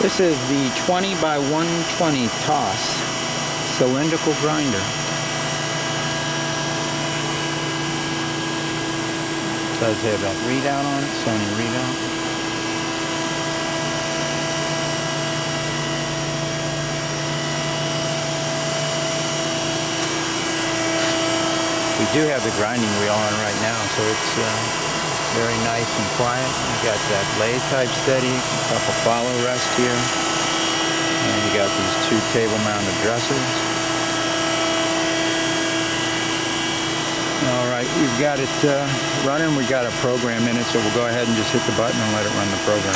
This is the 20 by 120 toss cylindrical grinder. It does have that readout on it, Sony readout. We do have the grinding wheel on right now, so it's very nice and quiet. You got that lathe type steady, a couple follow rest here, and you got these two table mounted dressers. All right, we've got it running. We got a program in it, so we'll go ahead and just hit the button and let it run the program.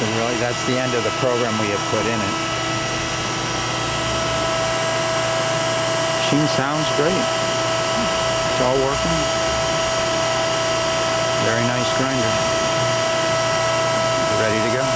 And really, that's the end of the program we had put in it. Machine sounds great. It's all working. Very nice grinder. Ready to go.